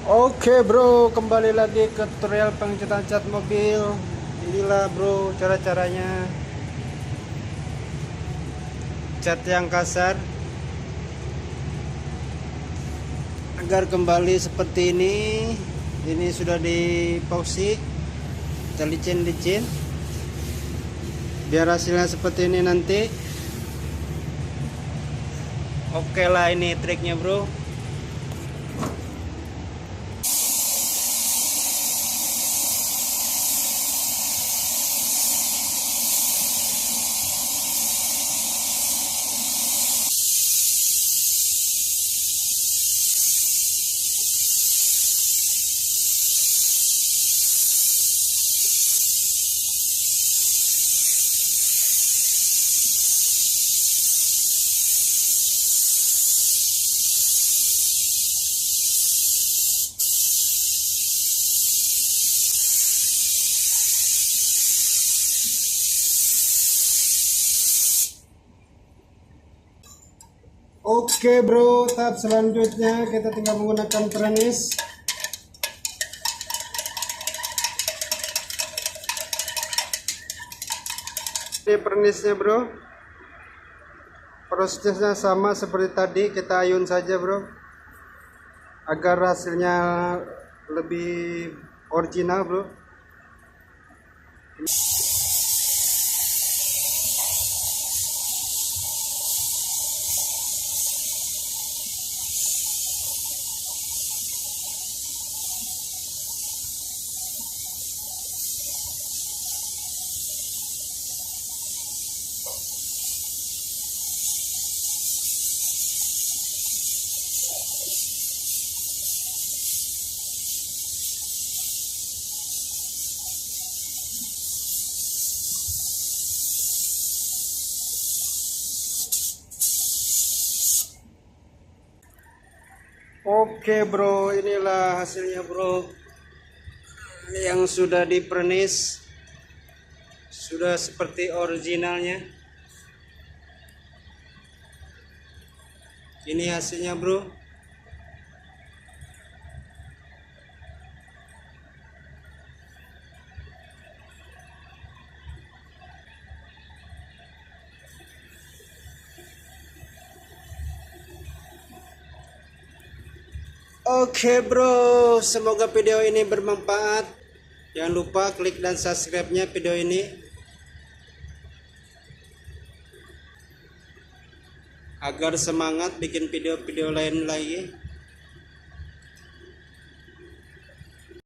Oke bro, kembali lagi ke tutorial pengecatan cat mobil. Inilah bro cara-caranya cat yang kasar agar kembali seperti ini. Ini sudah dipausi, kita licin-licin biar hasilnya seperti ini nanti. Oke lah, ini triknya bro. Oke bro, tahap selanjutnya kita tinggal menggunakan pernis. Ini pernisnya bro, prosesnya sama seperti tadi, kita ayun saja bro agar hasilnya lebih original bro. Oke bro, inilah hasilnya bro, yang sudah dipernis, sudah seperti originalnya. Ini hasilnya bro. Oke bro, semoga video ini bermanfaat. Jangan lupa klik dan subscribe-nya video ini agar semangat bikin video-video lain lagi.